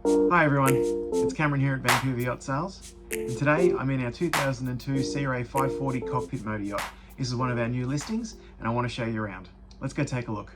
Hi everyone, it's Cameron here at Vancouver Yacht Sales, and today I'm in our 2002 Sea Ray 540 Cockpit motor yacht. This is one of our new listings and I want to show you around. Let's go take a look.